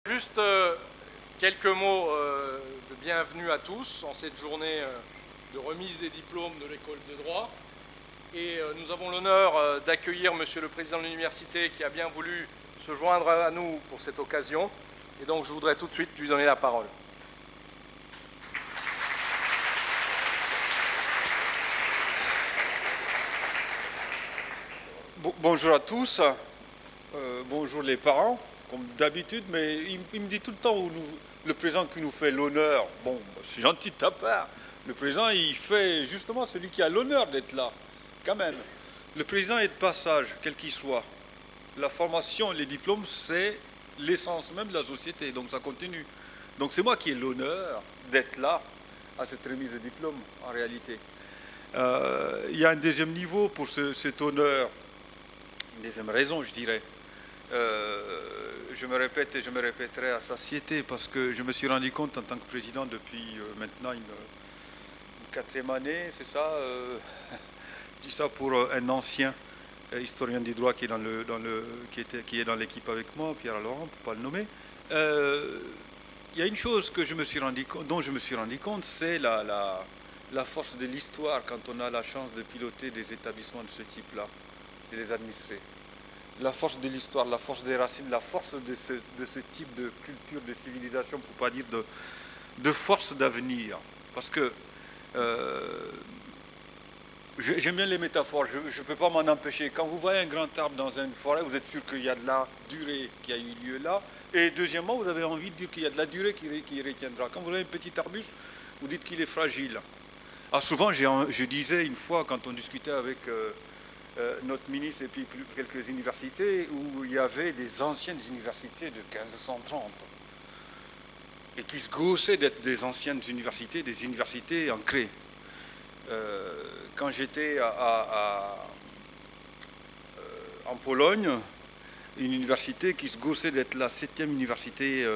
Juste quelques mots de bienvenue à tous en cette journée de remise des diplômes de l'école de droit. Et nous avons l'honneur d'accueillir Monsieur le Président de l'Université qui a bien voulu se joindre à nous pour cette occasion. Et donc je voudrais tout de suite lui donner la parole. Bonjour à tous, bonjour les parents, comme d'habitude, mais il me dit tout le temps, le président qui nous fait l'honneur, bon, c'est gentil de ta part, le président il fait justement celui qui a l'honneur d'être là, quand même. Le président est de passage, quel qu'il soit. La formation, les diplômes, c'est l'essence même de la société, donc ça continue. Donc c'est moi qui ai l'honneur d'être là, à cette remise de diplôme, en réalité. Il y a un deuxième niveau pour cet honneur. Une deuxième raison, je dirais. Je me répète et je me répéterai à satiété parce que je me suis rendu compte en tant que président depuis maintenant une quatrième année, c'est ça je dis ça pour un ancien historien du droit qui est dans l'équipe avec moi, Pierre Laurent, pour ne pas le nommer. Il y a une chose dont je me suis rendu compte, c'est la force de l'histoire quand on a la chance de piloter des établissements de ce type-là et les administrer. La force de l'histoire, la force des racines, la force de ce type de culture, de civilisation, pour ne pas dire de force d'avenir. Parce que j'aime bien les métaphores, je ne peux pas m'en empêcher. Quand vous voyez un grand arbre dans une forêt, vous êtes sûr qu'il y a de la durée qui a eu lieu là. Et deuxièmement, vous avez envie de dire qu'il y a de la durée qui retiendra. Quand vous avez un petit arbuste, vous dites qu'il est fragile. Ah, souvent, je disais une fois, quand on discutait avec notre ministre et puis quelques universités, où il y avait des anciennes universités de 1530 et qui se gaussaient d'être des anciennes universités, des universités ancrées. Quand j'étais en Pologne, une université qui se gaussait d'être la 7e université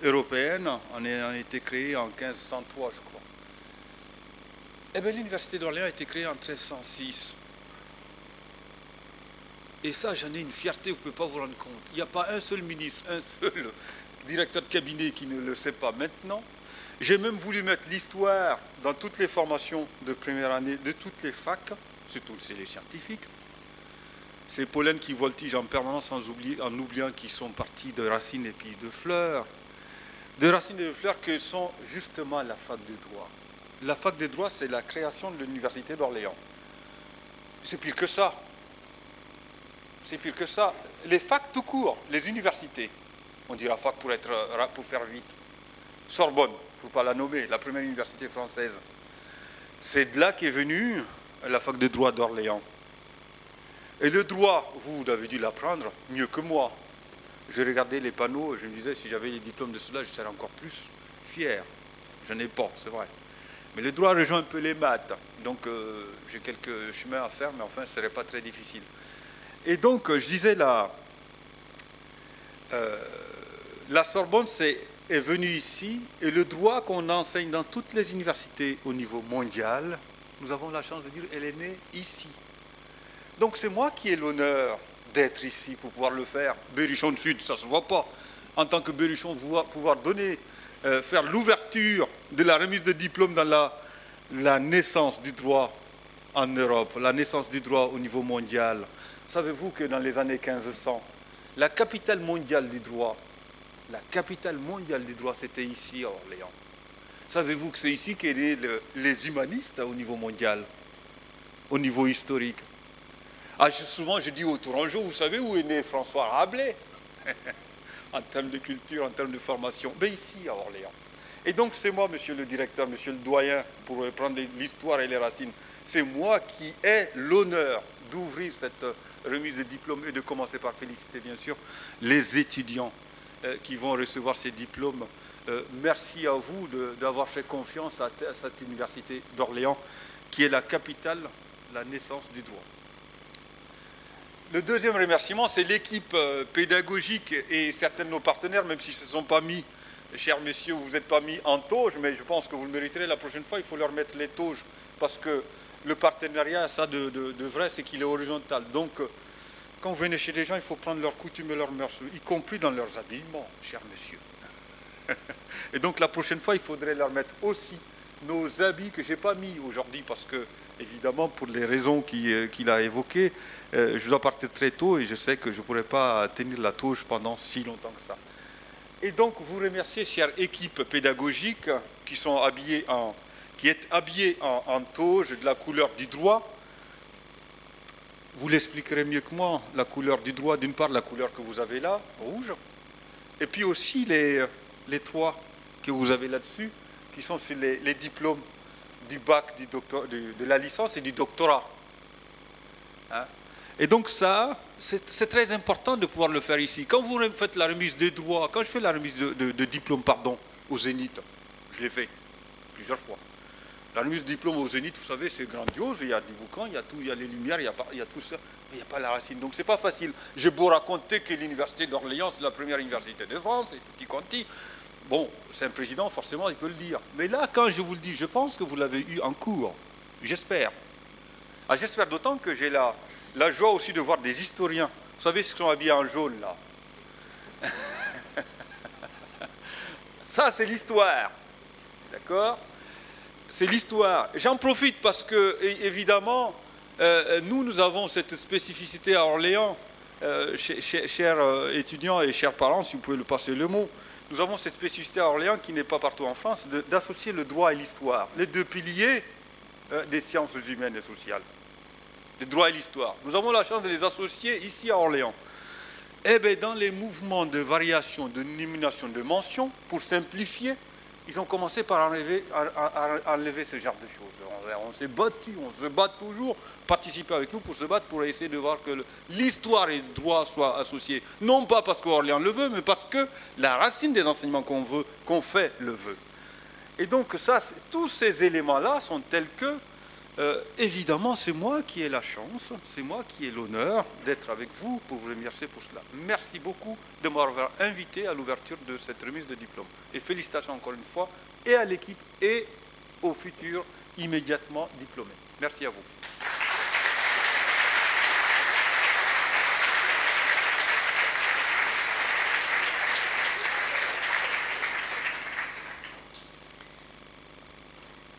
européenne en a été créée en 1503, je crois. Eh bien, l'université d'Orléans a été créée en 1306. Et ça, j'en ai une fierté, vous ne pouvez pas vous rendre compte. Il n'y a pas un seul ministre, un seul directeur de cabinet qui ne le sait pas maintenant. J'ai même voulu mettre l'histoire dans toutes les formations de première année, de toutes les facs, surtout c'est les scientifiques. Ces pollens qui voltigent en permanence en oubliant qu'ils sont partis de racines et puis de fleurs. De racines et de fleurs que sont justement la fac de droit. La fac de droit, c'est la création de l'université d'Orléans. C'est pire que ça. C'est pire que ça. Les facs tout court, les universités, on dira fac pour faire vite. Sorbonne, il ne faut pas la nommer, la première université française. C'est de là qu'est venue la fac de droit d'Orléans. Et le droit, vous avez dû l'apprendre mieux que moi. Je regardais les panneaux, je me disais, si j'avais les diplômes de cela, je serais encore plus fier. Je n'en ai pas, c'est vrai. Mais le droit rejoint un peu les maths. Donc j'ai quelques chemins à faire, mais enfin, ce ne serait pas très difficile. Et donc, je disais, la Sorbonne est venue ici, et le droit qu'on enseigne dans toutes les universités au niveau mondial, nous avons la chance de dire, elle est née ici. Donc c'est moi qui ai l'honneur d'être ici pour pouvoir le faire. Berrichon Sud, ça ne se voit pas. En tant que Berrichon, pouvoir donner, faire l'ouverture de la remise de diplôme dans la naissance du droit en Europe, la naissance du droit au niveau mondial. Savez-vous que dans les années 1500, la capitale mondiale du droit, c'était ici à Orléans. Savez-vous que c'est ici qu'est né les humanistes au niveau mondial, au niveau historique? Souvent, je dis aux Tourangeaux, vous savez où est né François Rabelais? En termes de culture, en termes de formation. Ben ici, à Orléans. Et donc, c'est moi, monsieur le directeur, monsieur le doyen, pour reprendre l'histoire et les racines, c'est moi qui ai l'honneur d'ouvrir cette remise de diplôme et de commencer par féliciter, bien sûr, les étudiants qui vont recevoir ces diplômes. Merci à vous d'avoir fait confiance à cette université d'Orléans, qui est la capitale, la naissance du droit. Le deuxième remerciement, c'est l'équipe pédagogique et certains de nos partenaires, même s'ils ne se sont pas mis, chers messieurs, vous n'êtes pas mis en tauge, mais je pense que vous le mériterez la prochaine fois, il faut leur mettre les tauges, parce que le partenariat, ça de vrai, c'est qu'il est horizontal. Donc, quand vous venez chez les gens, il faut prendre leurs coutumes et leurs mœurs, y compris dans leurs habillements, chers messieurs. Et donc la prochaine fois, il faudrait leur mettre aussi nos habits que je n'ai pas mis aujourd'hui parce que, évidemment, pour les raisons qu'il a évoquées, je dois partir très tôt et je sais que je ne pourrai pas tenir la touche pendant si longtemps que ça. Et donc, vous remerciez, chère équipe pédagogique, qui est habillée en toge de la couleur du droit. Vous l'expliquerez mieux que moi, la couleur du droit, d'une part la couleur que vous avez là, rouge, et puis aussi les trois que vous avez là-dessus, qui sont sur les diplômes du bac, de la licence et du doctorat. Hein? Et donc ça, c'est très important de pouvoir le faire ici. Quand vous faites la remise des droits, quand je fais la remise de diplôme, pardon, au Zénith, je l'ai fait plusieurs fois. La remise de diplôme au Zénith, vous savez, c'est grandiose, il y a du boucan, il y a tout, il y a les lumières, il y a tout ça, mais il n'y a pas la racine. Donc c'est pas facile. J'ai beau raconter que l'université d'Orléans, c'est la première université de France, et tout quanti. Bon, c'est un président, forcément, il peut le dire. Mais là, quand je vous le dis, je pense que vous l'avez eu en cours. J'espère. Ah, j'espère d'autant que j'ai la joie aussi de voir des historiens. Vous savez, ceux qui sont habillés en jaune, là. Ça, c'est l'histoire. D'accord? C'est l'histoire. J'en profite parce que, évidemment, nous avons cette spécificité à Orléans, chers étudiants et chers parents, si vous pouvez le passer le mot. Nous avons cette spécificité à Orléans qui n'est pas partout en France, d'associer le droit et l'histoire, les deux piliers des sciences humaines et sociales, le droit et l'histoire. Nous avons la chance de les associer ici à Orléans. Eh bien, dans les mouvements de variation, de nomination, de mention, pour simplifier, ils ont commencé par enlever ce genre de choses. On s'est battu, on se bat toujours, participer avec nous pour se battre, pour essayer de voir que l'histoire et le droit soient associés. Non pas parce qu'Orléans le veut, mais parce que la racine des enseignements qu'on fait le veut. Et donc ça, tous ces éléments-là sont tels que, évidemment, c'est moi qui ai la chance, c'est moi qui ai l'honneur d'être avec vous pour vous remercier pour cela. Merci beaucoup de m'avoir invité à l'ouverture de cette remise de diplôme. Et félicitations encore une fois, et à l'équipe, et aux futurs immédiatement diplômés. Merci à vous.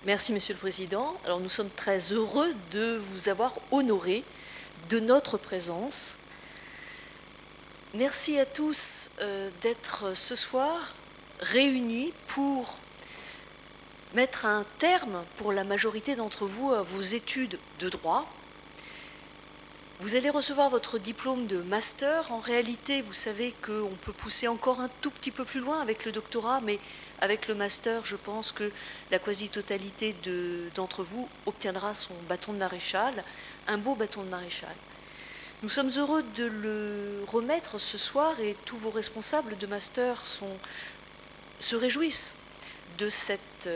Merci, Monsieur le Président. Alors, nous sommes très heureux de vous avoir honoré de notre présence. Merci à tous d'être ce soir réunis pour mettre un terme, pour la majorité d'entre vous, à vos études de droit. Vous allez recevoir votre diplôme de master. En réalité, vous savez qu'on peut pousser encore un tout petit peu plus loin avec le doctorat, mais avec le master, je pense que la quasi-totalité d'entre vous obtiendra son bâton de maréchal, un beau bâton de maréchal. Nous sommes heureux de le remettre ce soir et tous vos responsables de master se réjouissent de cette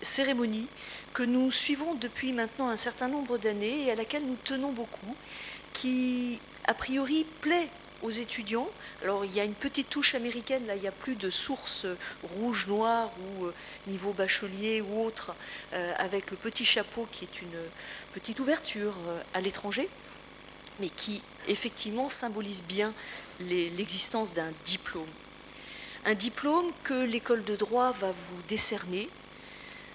cérémonie que nous suivons depuis maintenant un certain nombre d'années et à laquelle nous tenons beaucoup, qui a priori plaît aux étudiants. Alors il y a une petite touche américaine, là il n'y a plus de source rouge, noir ou niveau bachelier ou autre, avec le petit chapeau qui est une petite ouverture à l'étranger, mais qui effectivement symbolise bien l'existence d'un diplôme. Un diplôme que l'école de droit va vous décerner,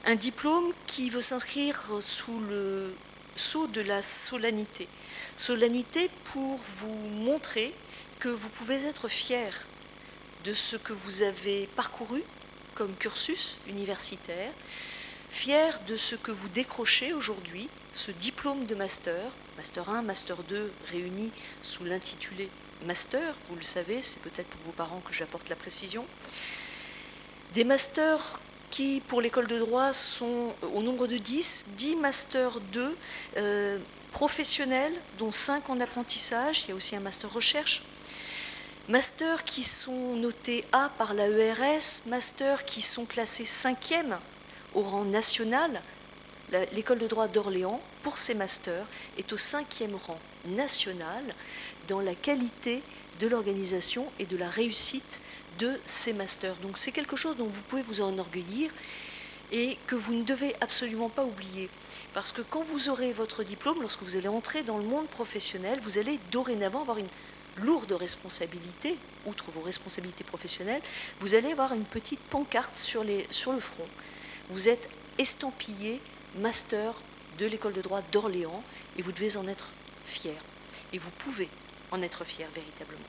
un diplôme qui veut s'inscrire sous le sceau de la solennité. Solennité pour vous montrer que vous pouvez être fier de ce que vous avez parcouru comme cursus universitaire, fier de ce que vous décrochez aujourd'hui, ce diplôme de master, master 1, master 2, réunis sous l'intitulé master, vous le savez, c'est peut-être pour vos parents que j'apporte la précision, des masters qui, pour l'école de droit, sont au nombre de 10 masters 2 professionnels, dont 5 en apprentissage, il y a aussi un master recherche, masters qui sont notés A par la ERS, masters qui sont classés 5e au rang national. L'école de droit d'Orléans, pour ces masters, est au 5e rang national dans la qualité de l'organisation et de la réussite de ces masters. Donc c'est quelque chose dont vous pouvez vous enorgueillir et que vous ne devez absolument pas oublier. Parce que quand vous aurez votre diplôme, lorsque vous allez entrer dans le monde professionnel, vous allez dorénavant avoir une lourde responsabilité, outre vos responsabilités professionnelles, vous allez avoir une petite pancarte sur le front. Vous êtes estampillé master de l'école de droit d'Orléans et vous devez en être fier. Et vous pouvez en être fier véritablement.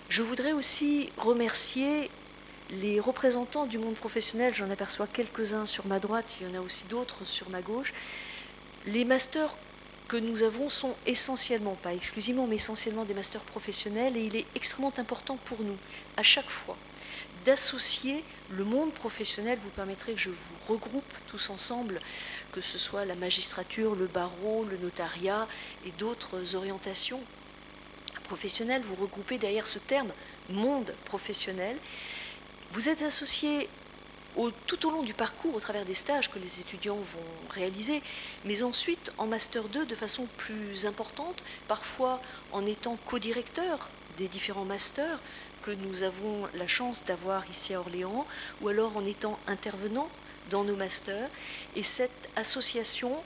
Je voudrais aussi remercier les représentants du monde professionnel. J'en aperçois quelques-uns sur ma droite, il y en a aussi d'autres sur ma gauche. Les masters que nous avons sont essentiellement, pas exclusivement, mais essentiellement des masters professionnels, et il est extrêmement important pour nous, à chaque fois, d'associer le monde professionnel. Vous permettrez que je vous regroupe tous ensemble, que ce soit la magistrature, le barreau, le notariat et d'autres orientations professionnelles. Vous regroupez derrière ce terme monde professionnel. Vous êtes associés tout au long du parcours, au travers des stages que les étudiants vont réaliser, mais ensuite en Master 2 de façon plus importante, parfois en étant co-directeur des différents masters que nous avons la chance d'avoir ici à Orléans, ou alors en étant intervenant dans nos masters. Et cette association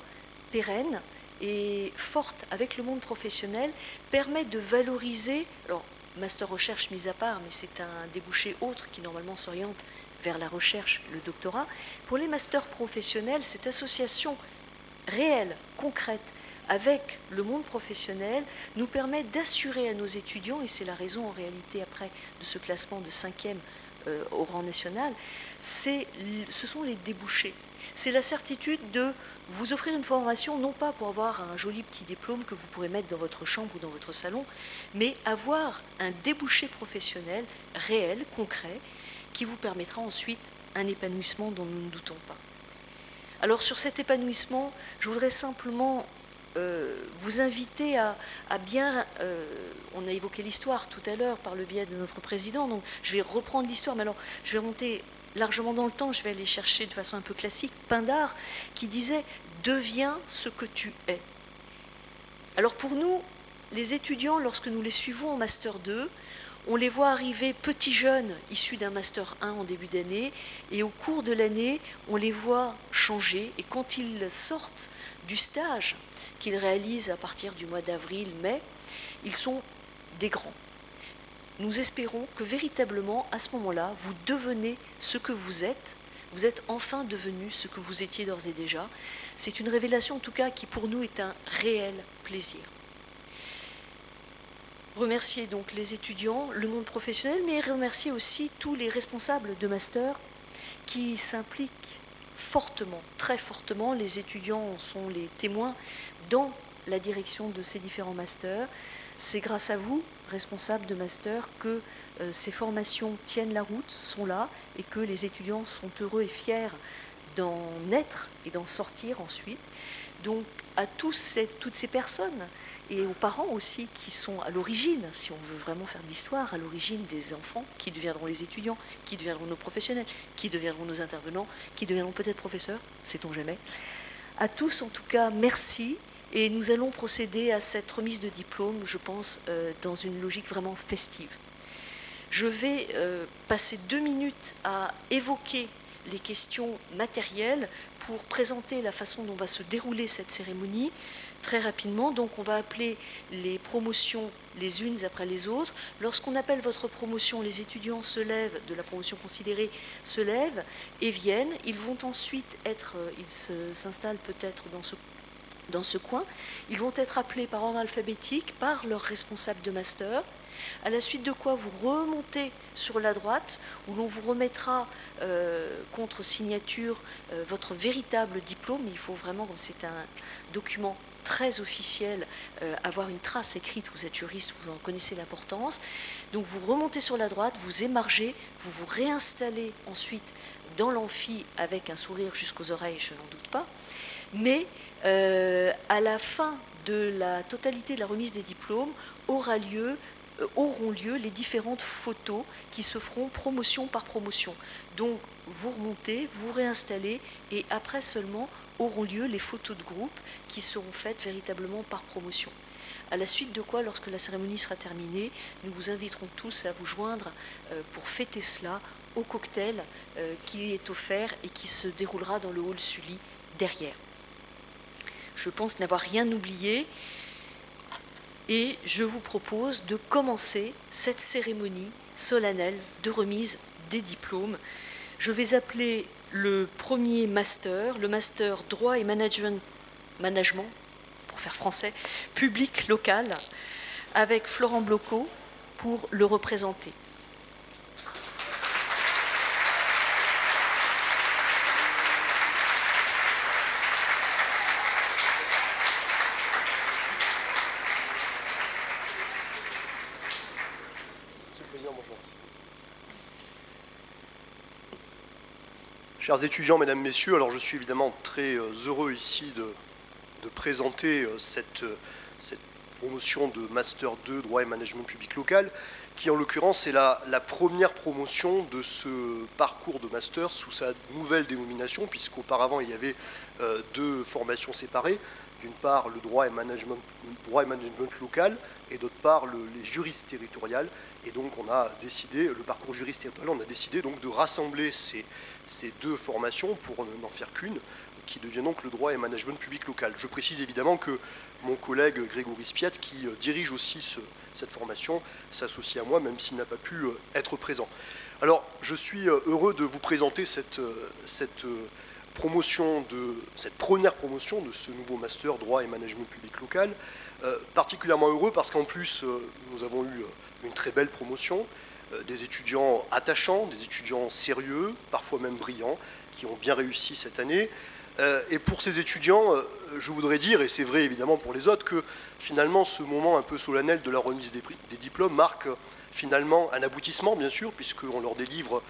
pérenne et forte avec le monde professionnel permet de valoriser, alors master recherche mis à part, mais c'est un débouché autre qui normalement s'oriente vers la recherche, le doctorat. Pour les masters professionnels, cette association réelle, concrète, avec le monde professionnel, nous permet d'assurer à nos étudiants, et c'est la raison en réalité après de ce classement de 5e au rang national, ce sont les débouchés. C'est la certitude de vous offrir une formation, non pas pour avoir un joli petit diplôme que vous pourrez mettre dans votre chambre ou dans votre salon, mais avoir un débouché professionnel réel, concret, qui vous permettra ensuite un épanouissement dont nous ne doutons pas. Alors sur cet épanouissement, je voudrais simplement vous inviter à bien... on a évoqué l'histoire tout à l'heure par le biais de notre président, donc je vais reprendre l'histoire, mais alors je vais remonter largement dans le temps, je vais aller chercher de façon un peu classique Pindare qui disait « Deviens ce que tu es ». Alors pour nous, les étudiants, lorsque nous les suivons en Master 2, on les voit arriver petits jeunes issus d'un Master 1 en début d'année, et au cours de l'année, on les voit changer, et quand ils sortent du stage qu'ils réalisent à partir du mois d'avril, mai, ils sont des grands. Nous espérons que véritablement, à ce moment-là, vous devenez ce que vous êtes enfin devenu ce que vous étiez d'ores et déjà. C'est une révélation en tout cas qui pour nous est un réel plaisir. Remercier donc les étudiants, le monde professionnel, mais remercier aussi tous les responsables de master qui s'impliquent fortement, très fortement. Les étudiants sont les témoins dans la direction de ces différents masters. C'est grâce à vous, responsables de master, que ces formations tiennent la route, sont là, et que les étudiants sont heureux et fiers d'en être et d'en sortir ensuite. Donc à toutes ces personnes, et aux parents aussi qui sont à l'origine, si on veut vraiment faire de l'histoire, à l'origine des enfants qui deviendront les étudiants, qui deviendront nos professionnels, qui deviendront nos intervenants, qui deviendront peut-être professeurs, sait-on jamais. À tous en tout cas, merci. Et nous allons procéder à cette remise de diplôme, je pense, dans une logique vraiment festive. Je vais passer 2 minutes à évoquer les questions matérielles pour présenter la façon dont va se dérouler cette cérémonie très rapidement. Donc on va appeler les promotions les unes après les autres. Lorsqu'on appelle votre promotion, les étudiants se lèvent, de la promotion considérée, se lèvent et viennent. Ils vont ensuite s'installent peut-être dans ce coin. Ils vont être appelés par ordre alphabétique par leur responsable de master, à la suite de quoi vous remontez sur la droite, où l'on vous remettra contre signature votre véritable diplôme. Il faut vraiment, comme c'est un document très officiel, avoir une trace écrite. Vous êtes juriste, vous en connaissez l'importance. Donc vous remontez sur la droite, vous émargez, vous vous réinstallez ensuite dans l'amphi avec un sourire jusqu'aux oreilles, je n'en doute pas. Mais à la fin de la totalité de la remise des diplômes auront lieu les différentes photos qui se feront promotion par promotion. Donc vous remontez, vous réinstallez et après seulement auront lieu les photos de groupe qui seront faites véritablement par promotion. À la suite de quoi, lorsque la cérémonie sera terminée, nous vous inviterons tous à vous joindre pour fêter cela au cocktail qui est offert et qui se déroulera dans le hall Sully derrière. Je pense n'avoir rien oublié. et je vous propose de commencer cette cérémonie solennelle de remise des diplômes. Je vais appeler le premier master, le master droit et management, pour faire français, public local, avec Florent Blocaux pour le représenter. Chers étudiants, mesdames, messieurs, alors je suis évidemment très heureux ici de présenter cette promotion de Master 2 Droit et Management Public Local, qui en l'occurrence est la première promotion de ce parcours de Master sous sa nouvelle dénomination, puisqu'auparavant il y avait deux formations séparées. D'une part, le droit et management local, et d'autre part, les juristes territoriales. Et donc, on a décidé, le parcours juriste territorial, on a décidé donc de rassembler ces deux formations pour n'en faire qu'une, qui devient donc le droit et management public local. Je précise évidemment que mon collègue Grégory Spiat, qui dirige aussi cette formation, s'associe à moi, même s'il n'a pas pu être présent. Alors, je suis heureux de vous présenter cette première promotion de ce nouveau master droit et management public local, particulièrement heureux parce qu'en plus nous avons eu une très belle promotion, des étudiants attachants, des étudiants sérieux, parfois même brillants, qui ont bien réussi cette année. Et pour ces étudiants, je voudrais dire, et c'est vrai évidemment pour les autres, que finalement ce moment un peu solennel de la remise des diplômes marque finalement un aboutissement, bien sûr, puisqu'on leur délivre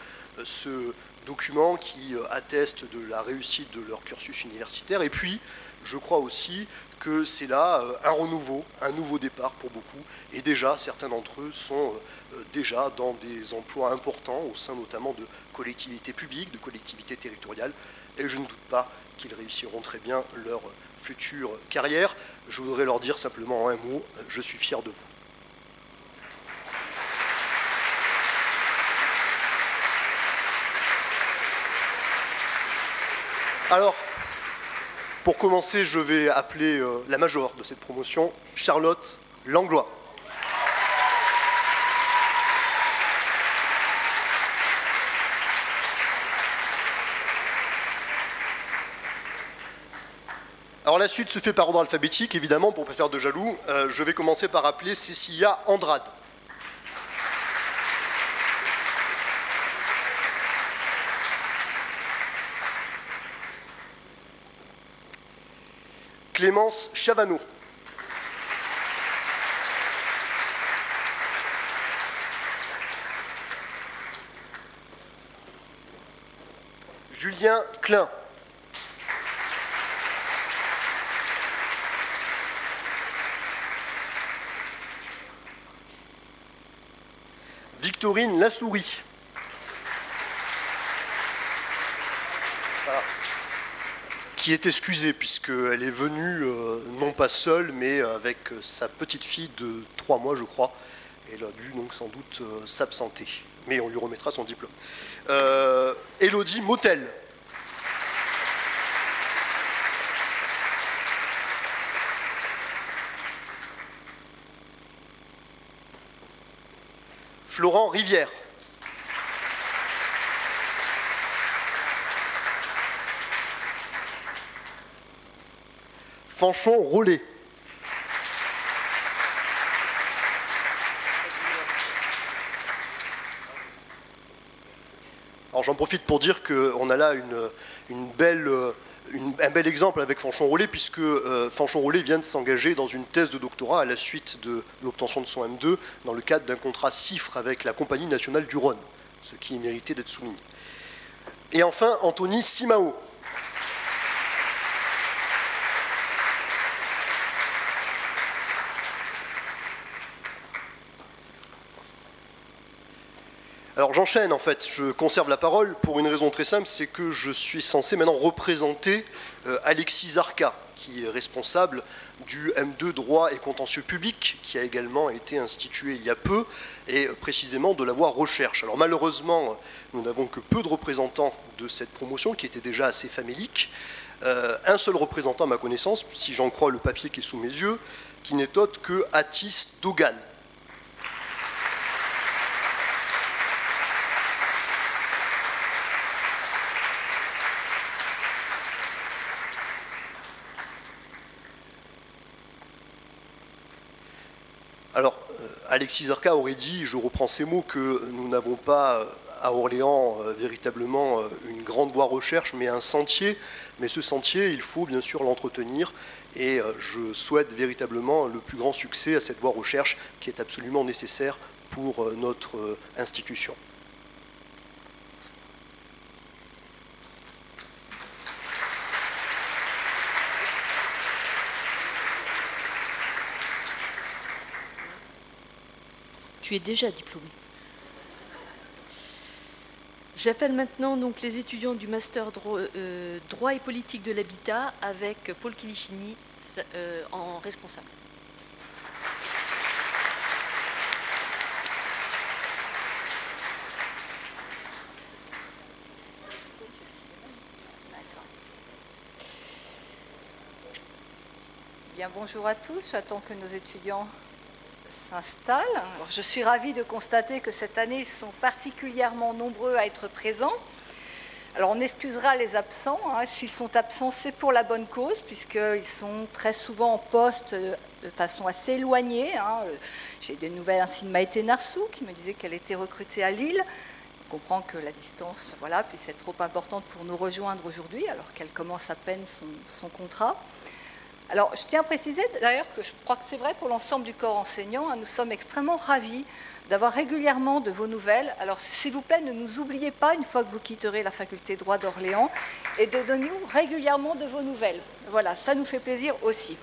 ce document qui atteste de la réussite de leur cursus universitaire. Et puis, je crois aussi que c'est là un renouveau, un nouveau départ pour beaucoup. Et déjà, certains d'entre eux sont déjà dans des emplois importants, au sein notamment de collectivités publiques, de collectivités territoriales. Et je ne doute pas qu'ils réussiront très bien leur future carrière. Je voudrais leur dire simplement en un mot, je suis fier de vous. Alors, pour commencer, je vais appeler la major de cette promotion, Charlotte Langlois. Alors la suite se fait par ordre alphabétique, évidemment, pour ne pas faire de jaloux. Je vais commencer par appeler Cécilia Andrade. Clémence Chavanneau. Julien Klein. Victorine Lassourie. Voilà. Qui est excusée puisqu'elle est venue non pas seule mais avec sa petite fille de 3 mois je crois. Elle a dû donc sans doute s'absenter. Mais on lui remettra son diplôme. Élodie Motel. Florent Rivière. Fanchon Rollet. Alors j'en profite pour dire qu'on a là un bel exemple avec Fanchon Rollet, puisque Fanchon Rollet vient de s'engager dans une thèse de doctorat à la suite de l'obtention de son M2 dans le cadre d'un contrat CIFRE avec la Compagnie nationale du Rhône, ce qui méritait d'être souligné. Et enfin, Anthony Simao. Alors j'enchaîne en fait, je conserve la parole pour une raison très simple, c'est que je suis censé maintenant représenter Alexis Zarka, qui est responsable du M2 droit et contentieux public, qui a également été institué il y a peu, et précisément de la voie recherche. Alors malheureusement, nous n'avons que peu de représentants de cette promotion, qui était déjà assez famélique. Un seul représentant à ma connaissance, si j'en crois le papier qui est sous mes yeux, qui n'est autre que Atis Dogan. Alors, Alexis Zarka aurait dit, je reprends ces mots, que nous n'avons pas à Orléans véritablement une grande voie recherche, mais un sentier. Mais ce sentier, il faut bien sûr l'entretenir. Et je souhaite véritablement le plus grand succès à cette voie recherche qui est absolument nécessaire pour notre institution. Tu es déjà diplômé. J'appelle maintenant donc les étudiants du master droit et politique de l'habitat avec Paul Kilichini en responsable. Bien, bonjour à tous. J'attends que nos étudiants s'installent. Alors, je suis ravie de constater que cette année, ils sont particulièrement nombreux à être présents. Alors, on excusera les absents. S'ils sont absents, c'est pour la bonne cause, puisqu'ils sont très souvent en poste de façon assez éloignée. J'ai des nouvelles ainsi de Maïté Narsou, qui me disait qu'elle était recrutée à Lille. On comprend que la distance puisse être trop importante pour nous rejoindre aujourd'hui, alors qu'elle commence à peine son contrat. Alors, je tiens à préciser d'ailleurs que je crois que c'est vrai pour l'ensemble du corps enseignant. Nous sommes extrêmement ravis d'avoir régulièrement de vos nouvelles. Alors, s'il vous plaît, ne nous oubliez pas une fois que vous quitterez la faculté de droit d'Orléans et de donner régulièrement de vos nouvelles. Voilà, ça nous fait plaisir aussi.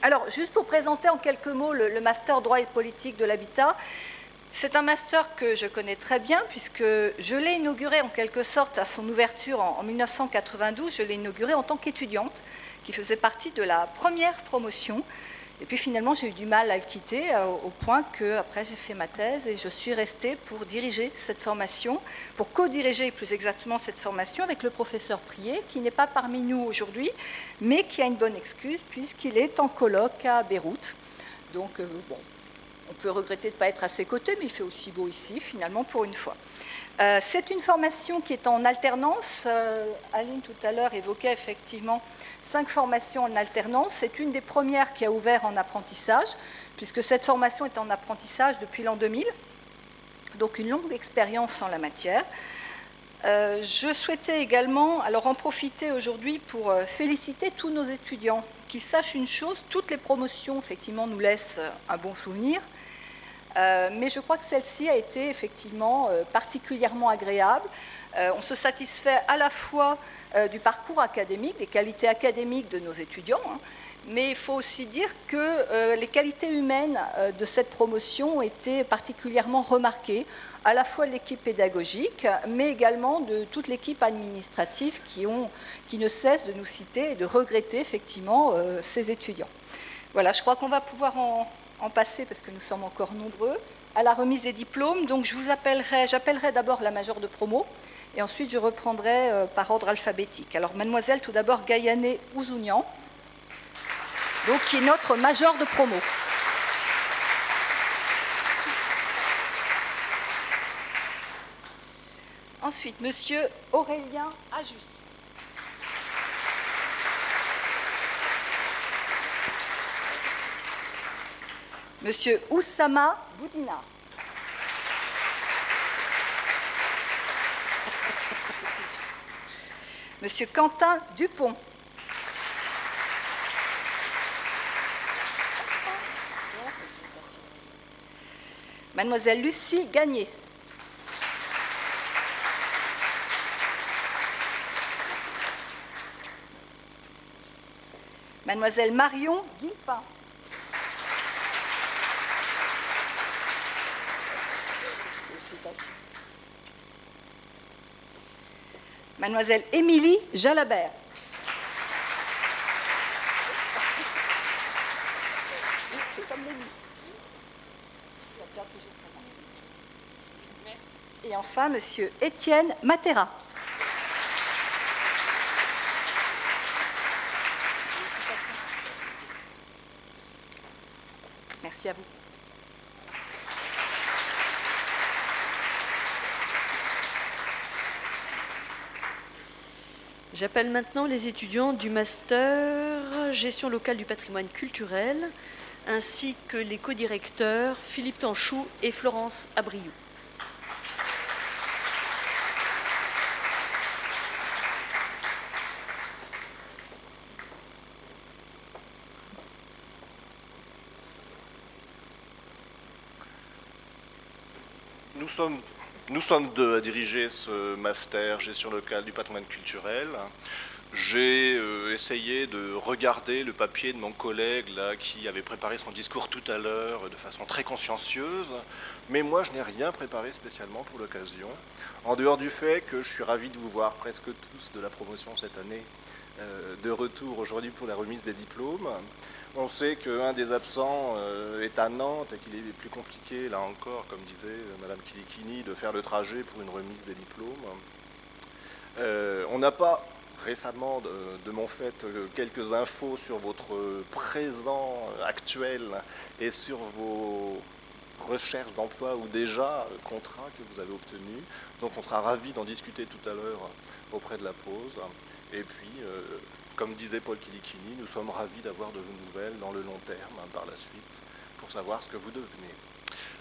Alors, juste pour présenter en quelques mots le master droit et politique de l'habitat, c'est un master que je connais très bien puisque je l'ai inauguré en quelque sorte à son ouverture en 1992. Je l'ai inauguré en tant qu'étudiante, qui faisait partie de la première promotion. Et puis finalement, j'ai eu du mal à le quitter au point qu'après, j'ai fait ma thèse et je suis restée pour diriger cette formation, pour co-diriger plus exactement cette formation avec le professeur Prié, qui n'est pas parmi nous aujourd'hui, mais qui a une bonne excuse puisqu'il est en colloque à Beyrouth. Donc, bon, on peut regretter de ne pas être à ses côtés, mais il fait aussi beau ici, finalement, pour une fois. C'est une formation qui est en alternance. Aline, tout à l'heure, évoquait effectivement 5 formations en alternance. C'est une des premières qui a ouvert en apprentissage, puisque cette formation est en apprentissage depuis l'an 2000, donc une longue expérience en la matière. Je souhaitais également en profiter aujourd'hui pour féliciter tous nos étudiants, qui sachent une chose, toutes les promotions, effectivement, nous laissent un bon souvenir. Mais je crois que celle-ci a été effectivement particulièrement agréable. On se satisfait à la fois du parcours académique, des qualités académiques de nos étudiants, mais il faut aussi dire que les qualités humaines de cette promotion ont été particulièrement remarquées, à la fois de l'équipe pédagogique, mais également de toute l'équipe administrative qui ne cesse de nous citer et de regretter effectivement ces étudiants. Voilà, je crois qu'on va pouvoir en passer, parce que nous sommes encore nombreux, à la remise des diplômes. Donc j'appellerai d'abord la majeure de promo, et ensuite je reprendrai par ordre alphabétique. Alors mademoiselle, tout d'abord, Gaïané Ouzounian, donc qui est notre majeure de promo. Ensuite, monsieur Aurélien Ajus. Monsieur Oussama Boudina. Monsieur Quentin Dupont. Mademoiselle Lucie Gagné. Mademoiselle Marion Guilpin. Mademoiselle Émilie Jalabert. C'est comme les Miss. Ça tient toujours très bien. Et enfin, monsieur Étienne Matera. Merci à vous. J'appelle maintenant les étudiants du master Gestion locale du patrimoine culturel, ainsi que les codirecteurs Philippe Tanchou et Florence Abriou. Nous sommes deux à diriger ce master gestion locale du patrimoine culturel. J'ai essayé de regarder le papier de mon collègue là, qui avait préparé son discours tout à l'heure de façon très consciencieuse, mais moi je n'ai rien préparé spécialement pour l'occasion, en dehors du fait que je suis ravi de vous voir presque tous de la promotion cette année de retour aujourd'hui pour la remise des diplômes. On sait qu'un des absents est à Nantes et qu'il est plus compliqué, là encore, comme disait Madame Kilikini, de faire le trajet pour une remise des diplômes. On n'a pas récemment de mon fait quelques infos sur votre présent actuel et sur vos recherches d'emploi ou déjà contrats que vous avez obtenus. Donc on sera ravis d'en discuter tout à l'heure auprès de la pause. Et puis, comme disait Paul Kilikini, nous sommes ravis d'avoir de vos nouvelles dans le long terme par la suite pour savoir ce que vous devenez.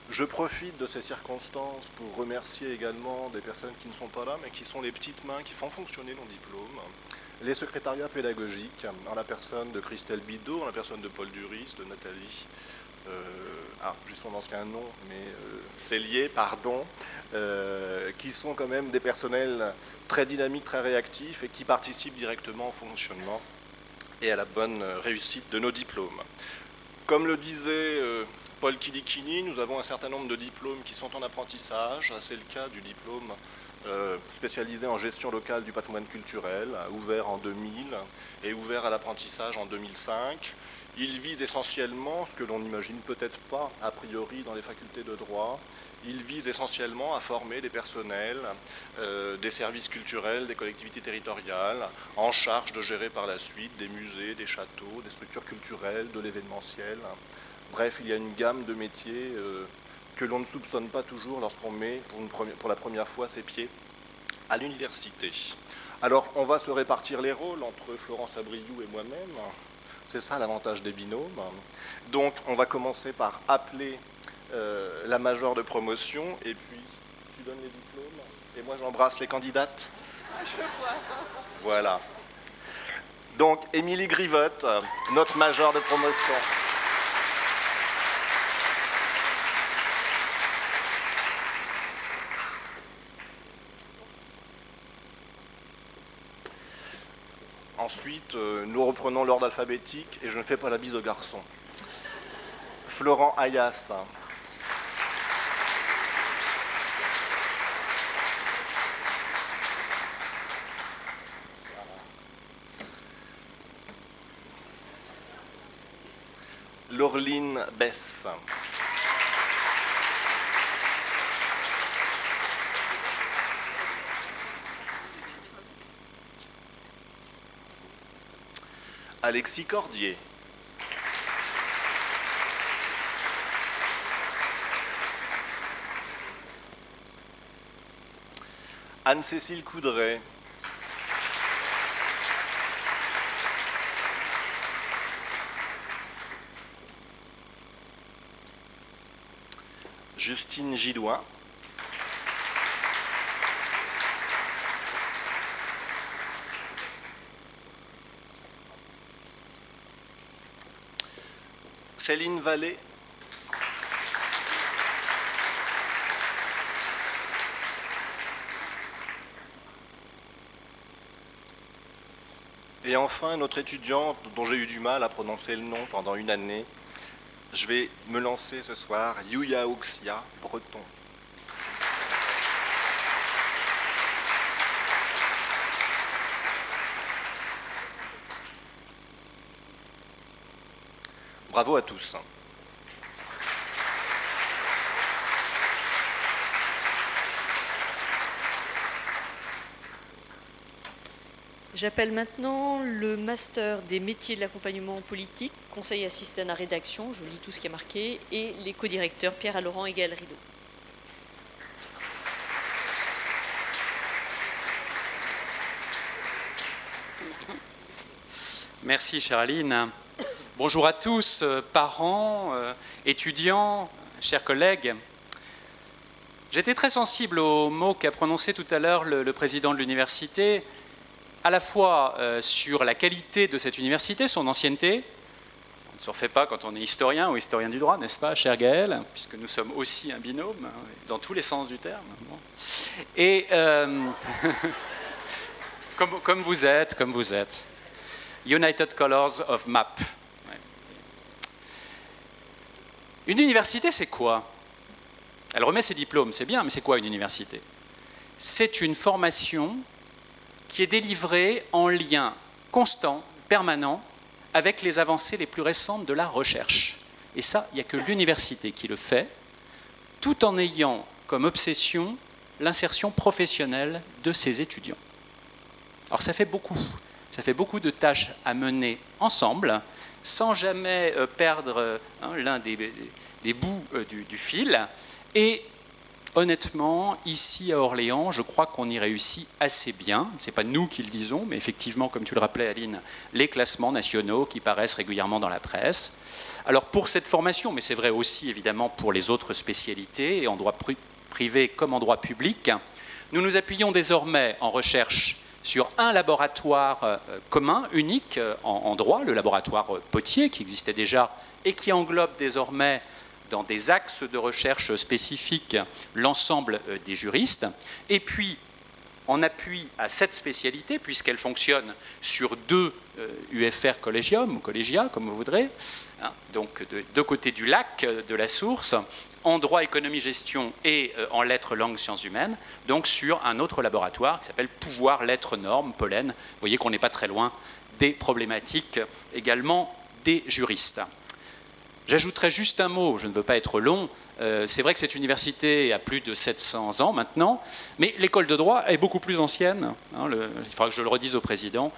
Je profite de ces circonstances pour remercier également des personnes qui ne sont pas là, mais qui sont les petites mains qui font fonctionner nos diplômes. Les secrétariats pédagogiques, en la personne de Christelle Bidot, en la personne de Paul Duris, de Nathalie, j'ai son ancien nom, mais c'est lié, pardon, qui sont quand même des personnels très dynamiques, très réactifs et qui participent directement au fonctionnement et à la bonne réussite de nos diplômes. Comme le disait Paul Kilikini, nous avons un certain nombre de diplômes qui sont en apprentissage. C'est le cas du diplôme spécialisé en gestion locale du patrimoine culturel, ouvert en 2000 et ouvert à l'apprentissage en 2005. Il vise essentiellement, ce que l'on n'imagine peut-être pas a priori dans les facultés de droit, il vise essentiellement à former des personnels, des services culturels, des collectivités territoriales, en charge de gérer par la suite des musées, des châteaux, des structures culturelles, de l'événementiel. Bref, il y a une gamme de métiers que l'on ne soupçonne pas toujours lorsqu'on met pour la première fois ses pieds à l'université. Alors, on va se répartir les rôles entre Florence Abriou et moi-même. C'est ça l'avantage des binômes. Donc, on va commencer par appeler la majeure de promotion, et puis tu donnes les diplômes, et moi j'embrasse les candidates. Je vois. Voilà. Donc, Émilie Grivotte, notre majeure de promotion. Ensuite, nous reprenons l'ordre alphabétique et je ne fais pas la bise aux garçons. Florent Ayas. Laureline Bess. Alexis Cordier. Anne-Cécile Coudray. Justine Gidouin. Céline Vallée. Et enfin, notre étudiante dont j'ai eu du mal à prononcer le nom pendant une année, je vais me lancer ce soir, Yuya Oxia, breton. Bravo à tous. J'appelle maintenant le master des métiers de l'accompagnement politique, conseil assistant à la rédaction, je lis tout ce qui est marqué, et les co-directeurs Pierre Laurent et Gaël Rideau. Merci, chère Aline. Bonjour à tous, parents, étudiants, chers collègues. J'étais très sensible aux mots qu'a prononcé tout à l'heure le président de l'université, à la fois sur la qualité de cette université, son ancienneté. On ne se refait pas quand on est historien ou historien du droit, n'est-ce pas, cher Gaël, puisque nous sommes aussi un binôme, hein, dans tous les sens du terme. Bon. Et comme vous êtes. United Colors of Map. Ouais. Une université, c'est quoi? Elle remet ses diplômes, c'est bien, mais c'est quoi une université? C'est une formation qui est délivrée en lien constant, permanent, avec les avancées les plus récentes de la recherche. Et ça, il n'y a que l'université qui le fait, tout en ayant comme obsession l'insertion professionnelle de ses étudiants. Alors ça fait beaucoup. Ça fait beaucoup de tâches à mener ensemble, sans jamais perdre l'un des bouts du fil. Et honnêtement, ici à Orléans, je crois qu'on y réussit assez bien. Ce n'est pas nous qui le disons, mais effectivement, comme tu le rappelais, Aline, les classements nationaux qui paraissent régulièrement dans la presse. Alors pour cette formation, mais c'est vrai aussi évidemment pour les autres spécialités, et en droit privé comme en droit public, nous nous appuyons désormais en recherche sur un laboratoire commun, unique en droit, le laboratoire Potier, qui existait déjà et qui englobe désormais dans des axes de recherche spécifiques l'ensemble des juristes. Et puis, en appui à cette spécialité, puisqu'elle fonctionne sur 2 UFR collégium ou collégia, comme vous voudrez, hein, donc de 2 côtés du lac, de la source, en droit, économie, gestion et en lettres, langues, sciences humaines, donc sur un autre laboratoire qui s'appelle pouvoir, lettres, normes, pollen. Vous voyez qu'on n'est pas très loin des problématiques également des juristes. J'ajouterai juste un mot, je ne veux pas être long. C'est vrai que cette université a plus de 700 ans maintenant, mais l'école de droit est beaucoup plus ancienne. Hein, il faudra que je le redise au président.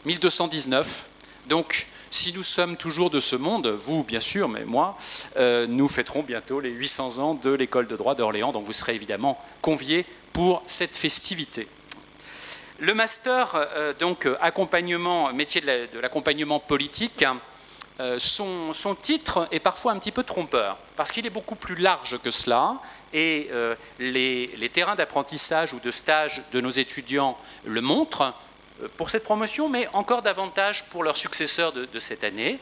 1219. Donc, si nous sommes toujours de ce monde, vous bien sûr, mais moi, nous fêterons bientôt les 800 ans de l'école de droit d'Orléans, donc vous serez évidemment conviés pour cette festivité. Le master, donc accompagnement, métier de l'accompagnement politique, son titre est parfois un petit peu trompeur, parce qu'il est beaucoup plus large que cela, et les terrains d'apprentissage ou de stage de nos étudiants le montrent, pour cette promotion, mais encore davantage pour leurs successeurs de cette année,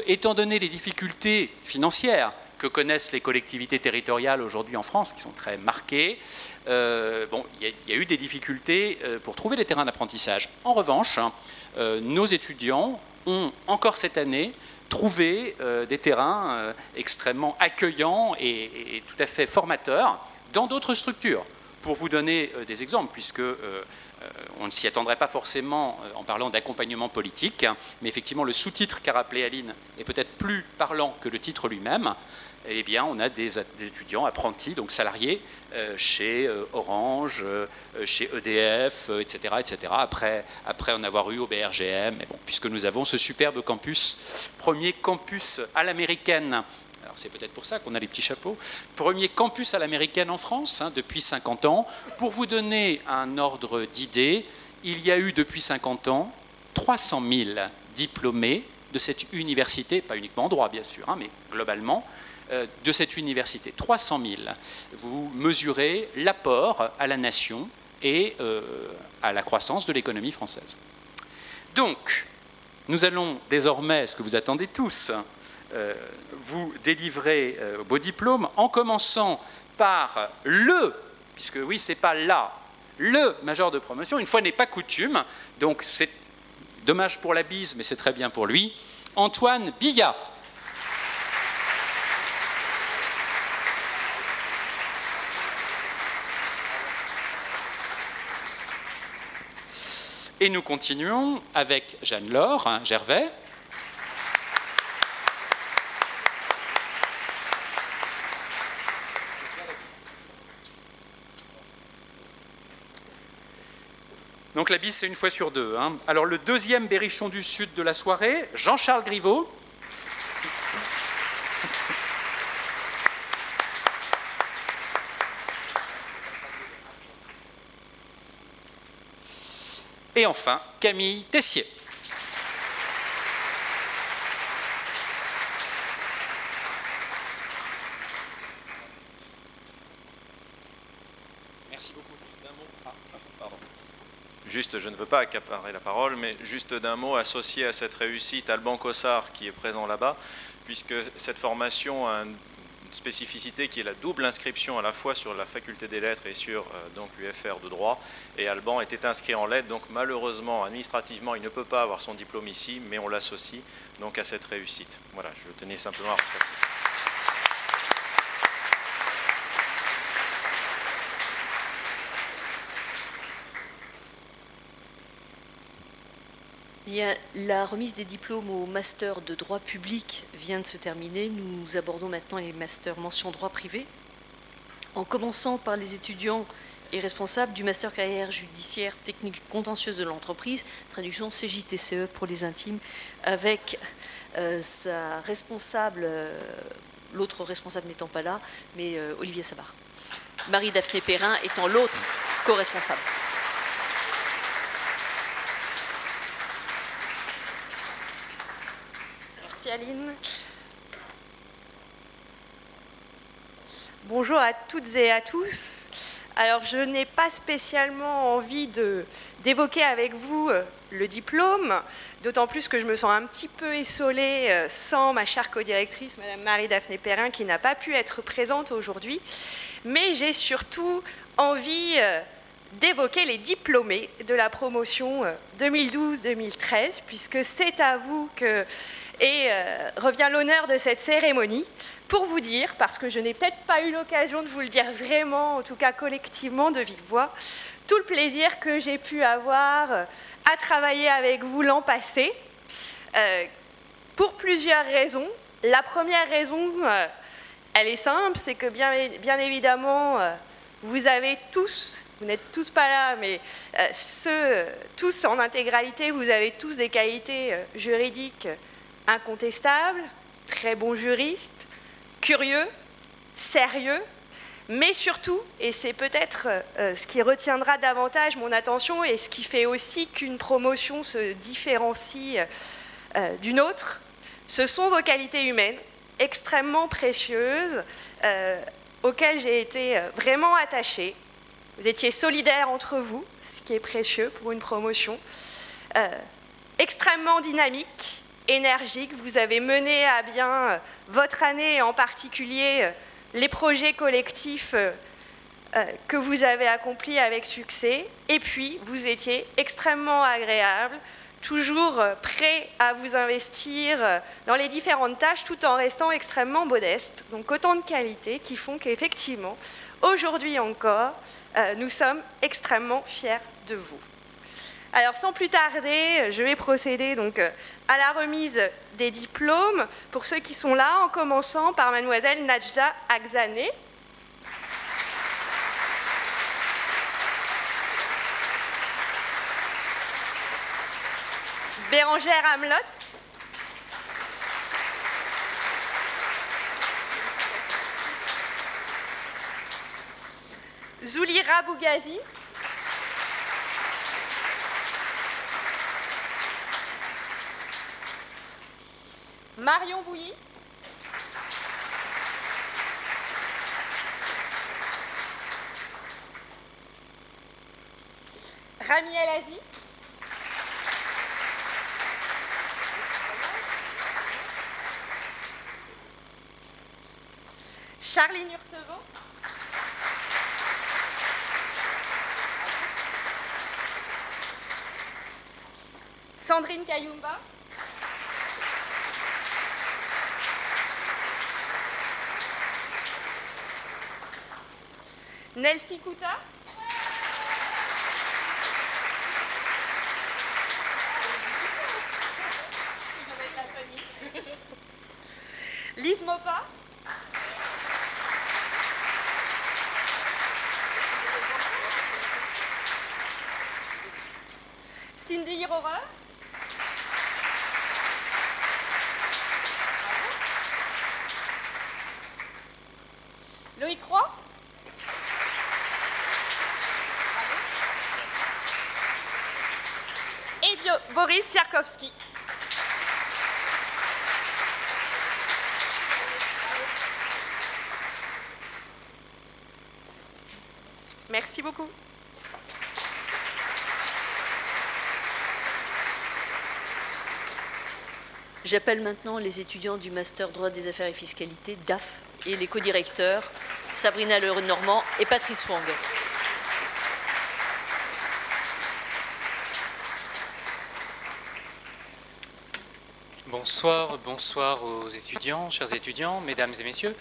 étant donné les difficultés financières que connaissent les collectivités territoriales aujourd'hui en France, qui sont très marquées. Bon, il y a eu des difficultés pour trouver des terrains d'apprentissage. En revanche, nos étudiants ont encore cette année trouvé des terrains extrêmement accueillants et tout à fait formateurs dans d'autres structures. Pour vous donner des exemples, puisque on ne s'y attendrait pas forcément en parlant d'accompagnement politique, mais effectivement le sous-titre qu'a rappelé Aline est peut-être plus parlant que le titre lui-même. Eh bien, on a des étudiants apprentis, donc salariés, chez Orange, chez EDF, etc., etc., après en avoir eu au BRGM. Mais bon, puisque nous avons ce superbe campus, premier campus à l'américaine. Alors c'est peut-être pour ça qu'on a les petits chapeaux. Premier campus à l'américaine en France, hein, depuis 50 ans. Pour vous donner un ordre d'idée, il y a eu depuis 50 ans 300 000 diplômés de cette université, pas uniquement en droit bien sûr, hein, mais globalement, de cette université. 300 000. Vous mesurez l'apport à la nation et à la croissance de l'économie française. Donc, nous allons désormais, ce que vous attendez tous, vous délivrer vos diplômes en commençant par puisque oui, c'est pas là, le major de promotion, une fois n'est pas coutume, donc c'est dommage pour la bise, mais c'est très bien pour lui, Antoine Billat. Et nous continuons avec Jeanne-Laure Gervais. Donc la bise, c'est une fois sur deux. Hein. Alors le deuxième berrichon du Sud de la soirée, Jean-Charles Griveaux. Et enfin, Camille Tessier. Merci beaucoup. Juste un mot. Pardon. Juste, je ne veux pas accaparer la parole, mais juste d'un mot associé à cette réussite, Alban Cossard qui est présent là-bas, puisque cette formation a une spécificité qui est la double inscription à la fois sur la faculté des lettres et sur donc l'UFR de droit. Et Alban était inscrit en lettres, donc malheureusement, administrativement, il ne peut pas avoir son diplôme ici, mais on l'associe donc à cette réussite. Voilà, je tenais simplement à remercier. La remise des diplômes au master de droit public vient de se terminer. Nous abordons maintenant les masters mention droit privé, en commençant par les étudiants et responsables du master carrière judiciaire technique contentieuse de l'entreprise, traduction CJTCE pour les intimes, avec sa responsable, l'autre responsable n'étant pas là, mais Olivier Sabar. Marie-Daphné Perrin étant l'autre co-responsable. Aline. Bonjour à toutes et à tous. Alors, je n'ai pas spécialement envie d'évoquer avec vous le diplôme, d'autant plus que je me sens un petit peu essolée sans ma chère co-directrice, Madame Marie-Daphné Perrin, qui n'a pas pu être présente aujourd'hui. Mais j'ai surtout envie d'évoquer les diplômés de la promotion 2012-2013, puisque c'est à vous que revient l'honneur de cette cérémonie, pour vous dire, parce que je n'ai peut-être pas eu l'occasion de vous le dire vraiment, en tout cas collectivement, de vive voix, tout le plaisir que j'ai pu avoir à travailler avec vous l'an passé, pour plusieurs raisons. La première raison, elle est simple, c'est que bien évidemment, vous avez tous, vous n'êtes tous pas là, mais tous en intégralité, vous avez tous des qualités juridiques incontestables, très bons juristes, curieux, sérieux, mais surtout, et c'est peut-être ce qui retiendra davantage mon attention et ce qui fait aussi qu'une promotion se différencie d'une autre, ce sont vos qualités humaines extrêmement précieuses auxquelles j'ai été vraiment attachée. Vous étiez solidaires entre vous, ce qui est précieux pour une promotion, extrêmement dynamique, énergique. Vous avez mené à bien votre année, et en particulier les projets collectifs que vous avez accomplis avec succès. Et puis, vous étiez extrêmement agréable, toujours prêt à vous investir dans les différentes tâches tout en restant extrêmement modeste. Donc, autant de qualités qui font qu'effectivement, aujourd'hui encore, nous sommes extrêmement fiers de vous. Alors, sans plus tarder, je vais procéder donc à la remise des diplômes pour ceux qui sont là, en commençant par mademoiselle Nadja Akzané. Bérangère Hamelot. Zoulira Bougazi. Marion Bouilly. Rami El Azi. Charline Urtevaux. Sandrine Kayumba. Nelsi Kouta. Lise Mopa. Cindy Hirora. Loïc Roy. Et Boris Yarkovski. Merci beaucoup. J'appelle maintenant les étudiants du Master Droit des Affaires et Fiscalité, DAF, et les co-directeurs, Sabrina Lenormand et Patrice Wang. Bonsoir, bonsoir aux étudiants, chers étudiants, mesdames et messieurs.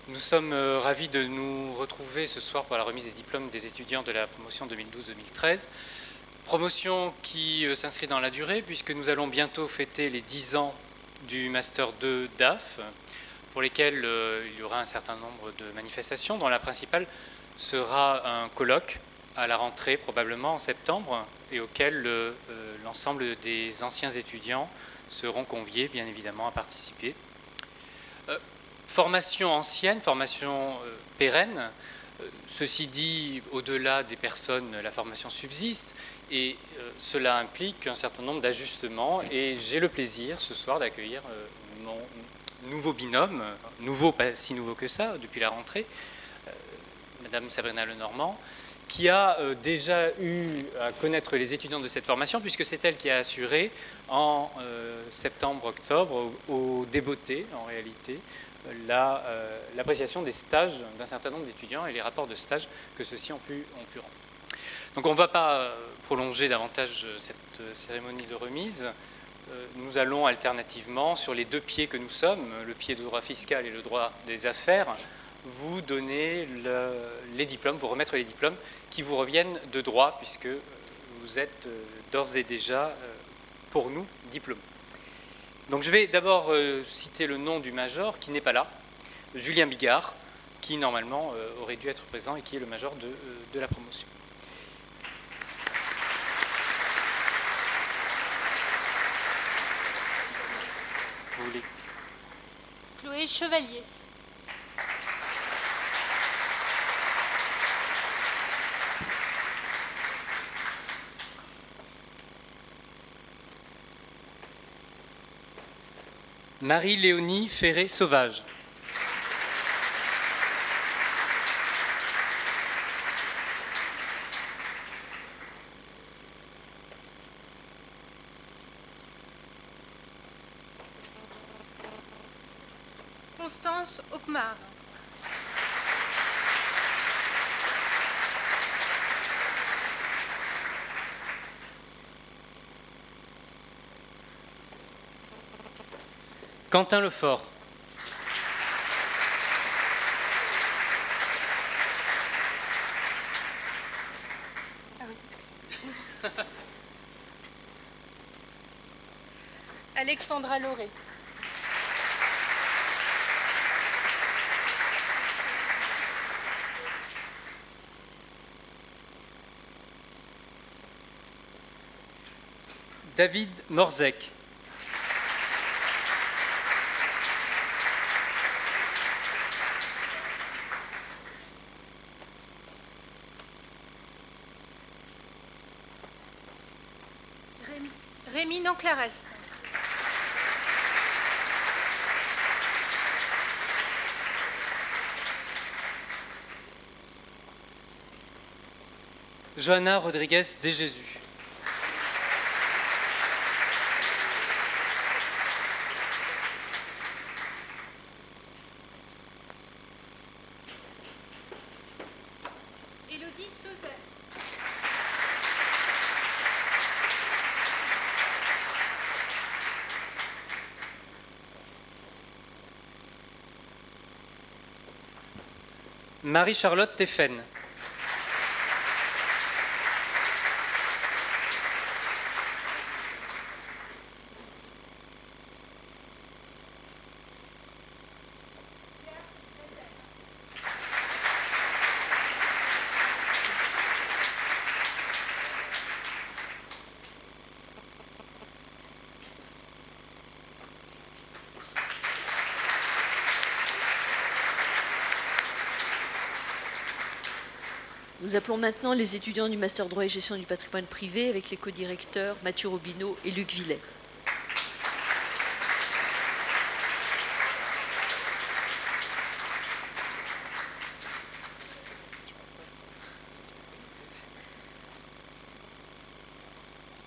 Nous sommes ravis de nous retrouver ce soir pour la remise des diplômes des étudiants de la promotion 2012-2013. Promotion qui s'inscrit dans la durée puisque nous allons bientôt fêter les 10 ans du Master 2 DAF, pour lesquels il y aura un certain nombre de manifestations, dont la principale sera un colloque à la rentrée, probablement en septembre, et auquel l'ensemble des anciens étudiants seront conviés, bien évidemment, à participer. Formation ancienne, formation pérenne. Ceci dit, au-delà des personnes, la formation subsiste et cela implique un certain nombre d'ajustements. Et j'ai le plaisir ce soir d'accueillir mon nouveau binôme, nouveau, pas si nouveau que ça, depuis la rentrée, Madame Sabrina Lenormand, qui a déjà eu à connaître les étudiants de cette formation, puisque c'est elle qui a assuré en septembre-octobre, au débeauté en réalité, l'appréciation des stages d'un certain nombre d'étudiants et les rapports de stage que ceux-ci ont pu rendre. Donc on ne va pas prolonger davantage cette cérémonie de remise. Nous allons alternativement, sur les deux pieds que nous sommes, le pied du droit fiscal et le droit des affaires, vous donner les diplômes, vous remettre les diplômes qui vous reviennent de droit, puisque vous êtes d'ores et déjà, pour nous, diplômés. Donc je vais d'abord citer le nom du major qui n'est pas là, Julien Bigard, qui normalement aurait dû être présent et qui est le major de la promotion. Vous voulez... Chloé Chevalier. Marie-Léonie Ferré-Sauvage. Constance Okmar. Quentin Lefort. Ah oui, excusez-moi. Alexandra Lauré. David Morzek. Rémi Nanclarès. Johanna Rodriguez de Jésus. Élodie Sauzet. Marie-Charlotte Teffen. Nous appelons maintenant les étudiants du Master Droit et Gestion du patrimoine privé avec les co-directeurs Mathieu Robineau et Luc Villet.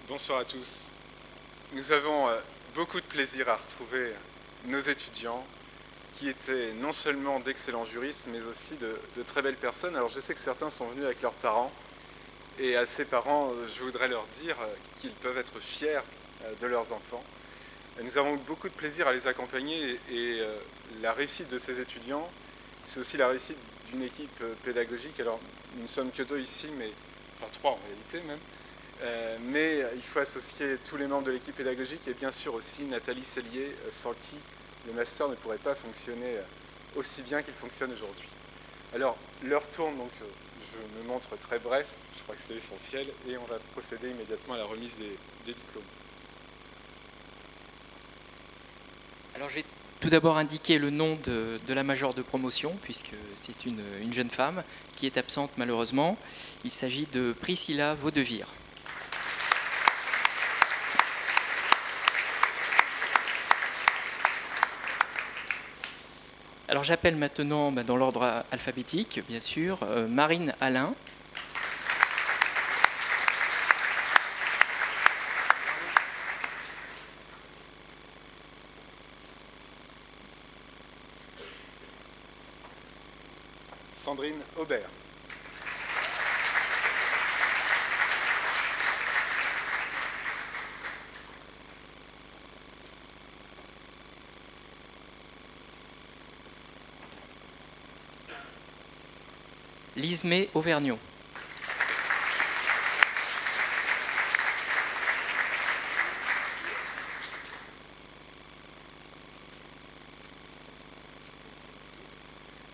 Bonsoir à tous. Nous avons beaucoup de plaisir à retrouver nos étudiants qui étaient non seulement d'excellents juristes, mais aussi de très belles personnes. Alors je sais que certains sont venus avec leurs parents, et à ces parents, je voudrais leur dire qu'ils peuvent être fiers de leurs enfants. Nous avons eu beaucoup de plaisir à les accompagner, et la réussite de ces étudiants, c'est aussi la réussite d'une équipe pédagogique. Alors nous ne sommes que deux ici, enfin trois en réalité même. Mais il faut associer tous les membres de l'équipe pédagogique et bien sûr aussi Nathalie Sellier, sans qui le master ne pourrait pas fonctionner aussi bien qu'il fonctionne aujourd'hui. Alors, l'heure tourne, donc je me montre très bref, je crois que c'est essentiel, et on va procéder immédiatement à la remise des diplômes. Alors, je vais tout d'abord indiquer le nom de la majeure de promotion, puisque c'est une jeune femme qui est absente malheureusement. Il s'agit de Priscilla Vaudevire. Alors j'appelle maintenant dans l'ordre alphabétique, bien sûr, Marine Alain. Sandrine Aubert. Lismé Auvergnat.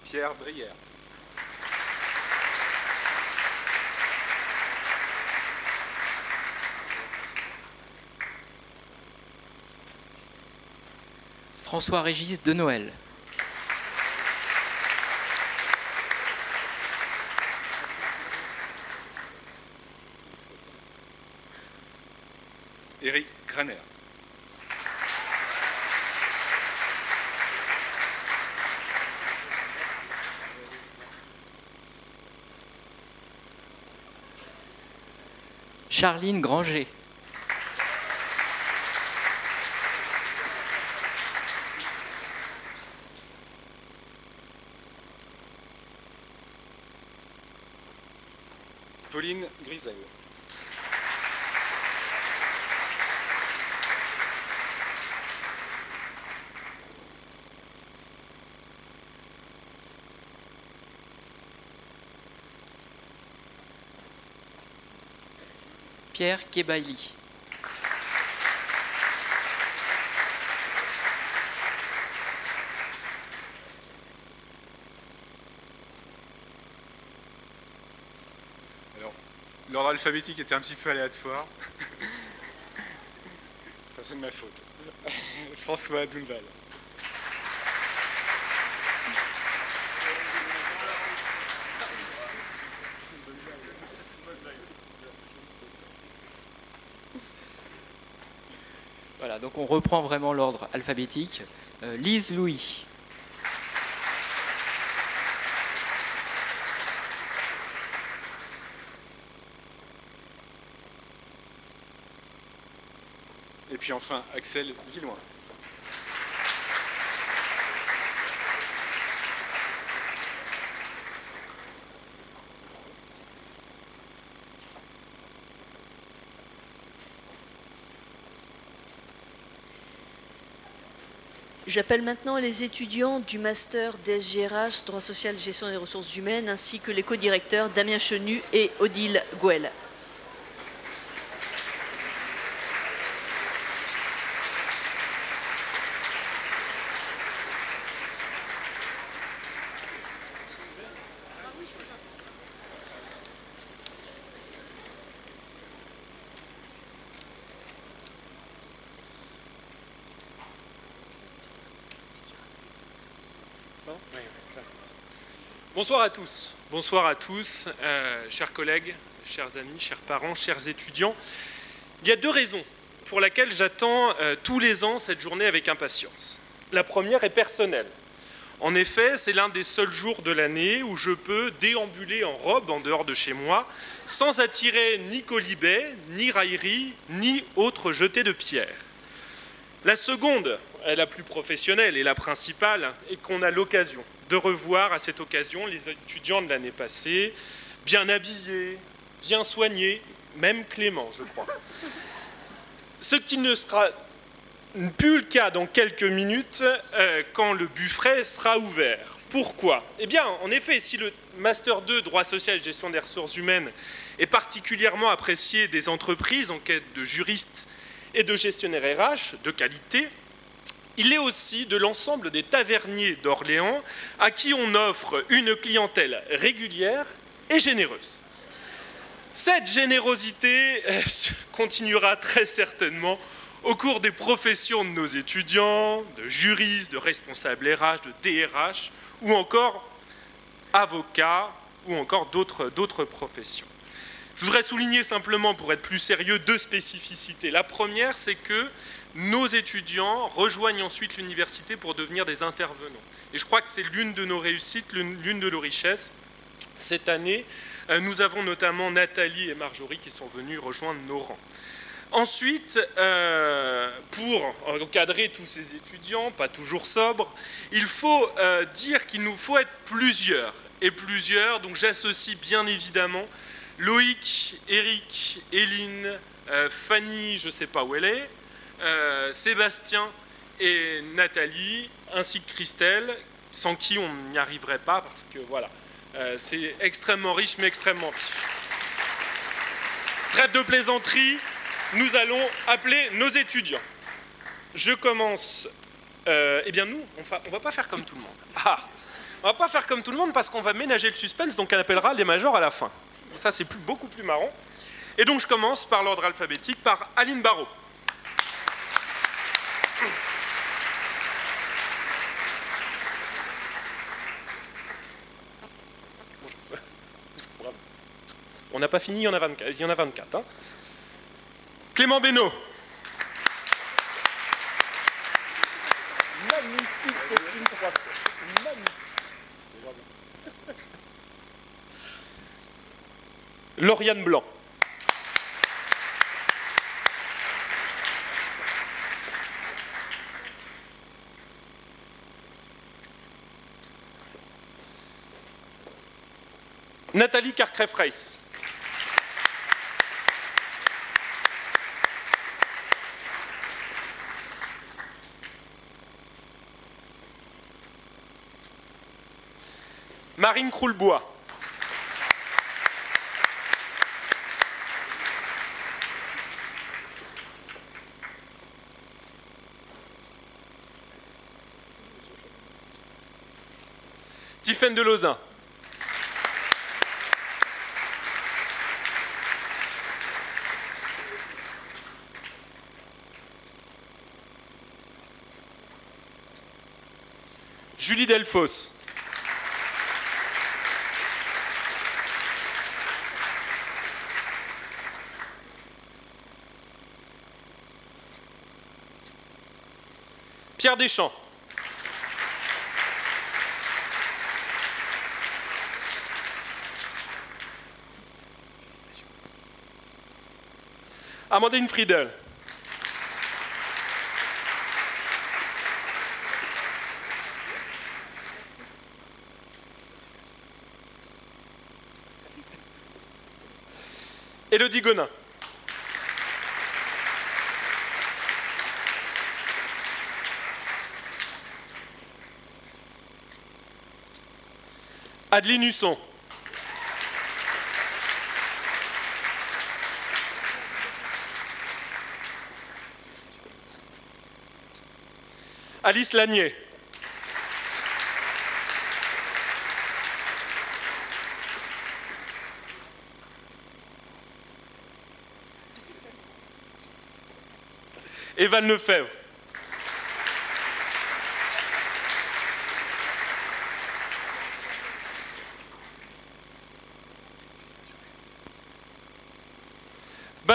Pierre Brière. François-Régis de Noël. Éric Graner. Charline Granger. Pauline Grisel. Pierre Kebaili. Alors, l'ordre alphabétique était un petit peu aléatoire. Enfin, c'est de ma faute. François Dunval. Voilà, donc on reprend vraiment l'ordre alphabétique. Lise Louis. Et puis enfin, Axel Villoin. J'appelle maintenant les étudiants du Master DSGRH, Droit social, Gestion des ressources humaines, ainsi que les co-directeurs Damien Chenu et Odile Gouel. Bonsoir à tous. Bonsoir à tous, chers collègues, chers amis, chers parents, chers étudiants. Il y a deux raisons pour lesquelles j'attends tous les ans cette journée avec impatience. La première est personnelle. En effet, c'est l'un des seuls jours de l'année où je peux déambuler en robe en dehors de chez moi sans attirer ni colibets, ni railleries, ni autres jetés de pierres. La seconde, la plus professionnelle et la principale, est qu'on a l'occasion de revoir à cette occasion les étudiants de l'année passée, bien habillés, bien soignés, même cléments, je crois. Ce qui ne sera plus le cas dans quelques minutes quand le buffet sera ouvert. Pourquoi? Eh bien, en effet, si le Master 2 droit social et gestion des ressources humaines est particulièrement apprécié des entreprises en quête de juristes et de gestionnaires RH de qualité, il est aussi de l'ensemble des taverniers d'Orléans à qui on offre une clientèle régulière et généreuse. Cette générosité continuera très certainement au cours des professions de nos étudiants, de juristes, de responsables RH, de DRH, ou encore avocats, ou encore d'autres professions. Je voudrais souligner simplement, pour être plus sérieux, deux spécificités. La première, c'est que nos étudiants rejoignent ensuite l'université pour devenir des intervenants. Et je crois que c'est l'une de nos réussites, l'une de nos richesses. Cette année, nous avons notamment Nathalie et Marjorie qui sont venues rejoindre nos rangs. Ensuite, pour encadrer tous ces étudiants, pas toujours sobres, il faut dire qu'il nous faut être plusieurs. Et plusieurs, donc j'associe bien évidemment Loïc, Eric, Éline, Fanny, je ne sais pas où elle est, Sébastien et Nathalie, ainsi que Christelle, sans qui on n'y arriverait pas, parce que voilà, c'est extrêmement riche, mais extrêmement vif. Trêve de plaisanterie, nous allons appeler nos étudiants. Je commence. Eh bien, nous, on ne va pas faire comme tout le monde. Ah, on ne va pas faire comme tout le monde parce qu'on va ménager le suspense, donc on appellera les majors à la fin. Ça, c'est beaucoup plus marrant. Et donc, je commence par l'ordre alphabétique, par Aline Barraud. On n'a pas fini, il y en a 24. Hein. Clément Bénaud. Magnifique costume 3 pièces. Magnifique. Lauriane Blanc. Nathalie Carcret-Freys. Marine Croulbois. Tiffaine Delozin. Julie Delphos. Pierre Deschamps. Amandine Friedel. Élodie Gonin. Adeline Husson. Alice Lanier. Evan Lefebvre.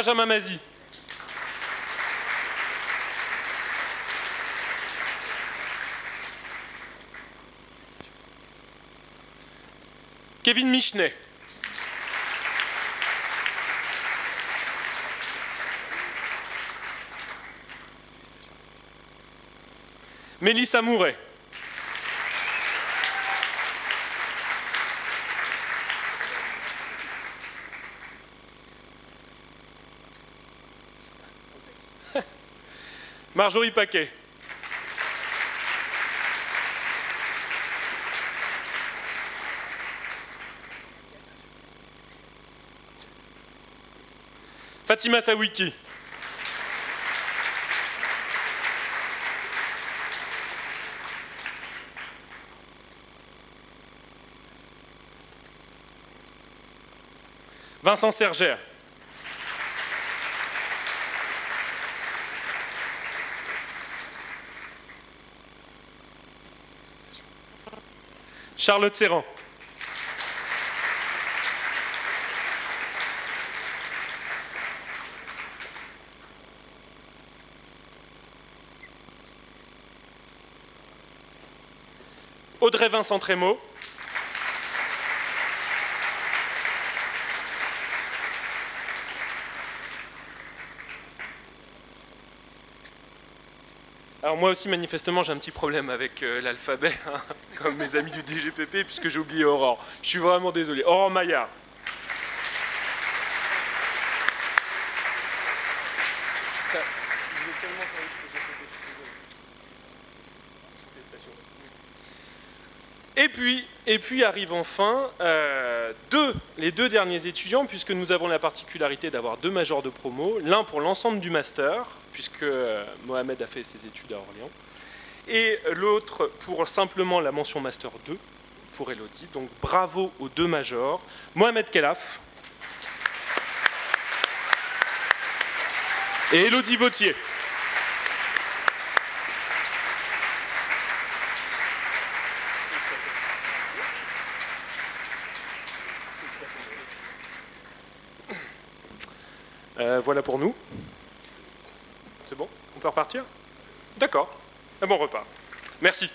Benjamin Mazy. Kevin Michenet. Mélissa Mouret. Marjorie Paquet. Fatima Sawiki. Vincent Sergère. Charlotte Serran. Audrey Vincent Trémaud. Alors moi aussi, manifestement, j'ai un petit problème avec l'alphabet, hein, comme mes amis du DGPP, puisque j'ai oublié Aurore. Je suis vraiment désolé. Aurore Maillard. Et puis arrivent enfin les deux derniers étudiants, puisque nous avons la particularité d'avoir 2 majors de promo, l'un pour l'ensemble du master, puisque Mohamed a fait ses études à Orléans, et l'autre pour simplement la mention master 2, pour Elodie. Donc bravo aux 2 majors. Mohamed Kelaf et Elodie Vautier. Voilà pour nous. C'est bon? On peut repartir? D'accord. Un bon repas. Merci.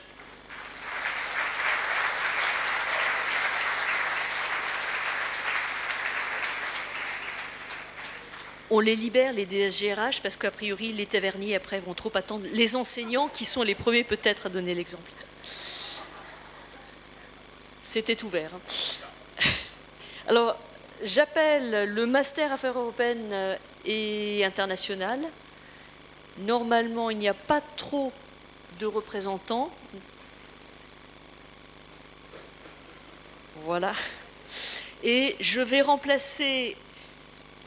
On les libère, les DSGRH, parce qu'a priori, les taverniers, après, vont trop attendre les enseignants, qui sont les premiers peut-être à donner l'exemple. C'était ouvert. Alors, j'appelle le Master Affaires européennes et internationales. Normalement, il n'y a pas trop de représentants. Voilà. Et je vais remplacer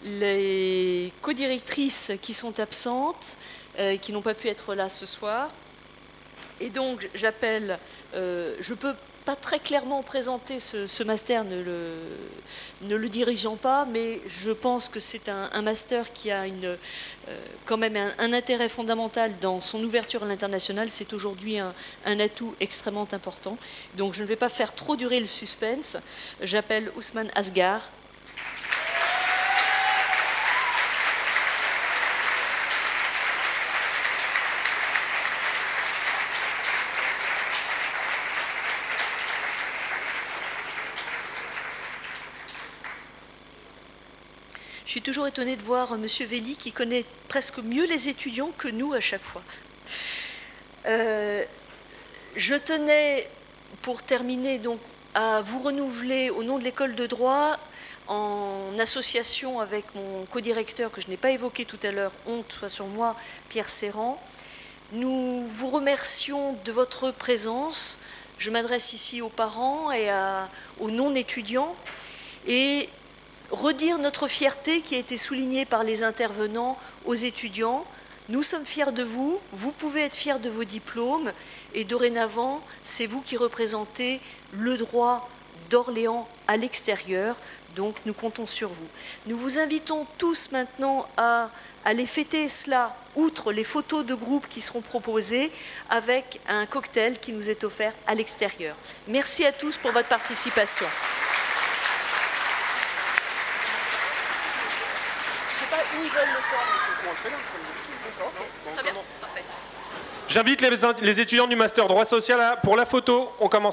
les codirectrices qui sont absentes, qui n'ont pas pu être là ce soir. Et donc, j'appelle, je peux pas très clairement présenter ce master, ne le dirigeant pas, mais je pense que c'est un master qui a quand même un intérêt fondamental dans son ouverture à l'international. C'est aujourd'hui un atout extrêmement important. Donc je ne vais pas faire trop durer le suspense. J'appelle Ousmane Asghar. Je suis toujours étonnée de voir M. Velli qui connaît presque mieux les étudiants que nous à chaque fois. Je tenais, pour terminer, donc, à vous renouveler au nom de l'école de droit, en association avec mon codirecteur que je n'ai pas évoqué tout à l'heure, honte soit sur moi, Pierre Serran. Nous vous remercions de votre présence. Je m'adresse ici aux parents et aux non-étudiants. Et redire notre fierté qui a été soulignée par les intervenants aux étudiants. Nous sommes fiers de vous, vous pouvez être fiers de vos diplômes et dorénavant, c'est vous qui représentez le droit d'Orléans à l'extérieur, donc nous comptons sur vous. Nous vous invitons tous maintenant à aller fêter cela, outre les photos de groupe qui seront proposées, avec un cocktail qui nous est offert à l'extérieur. Merci à tous pour votre participation. ils veulent le faire. Très bien, parfait. J'invite les étudiants du master droit social pour la photo. On commence.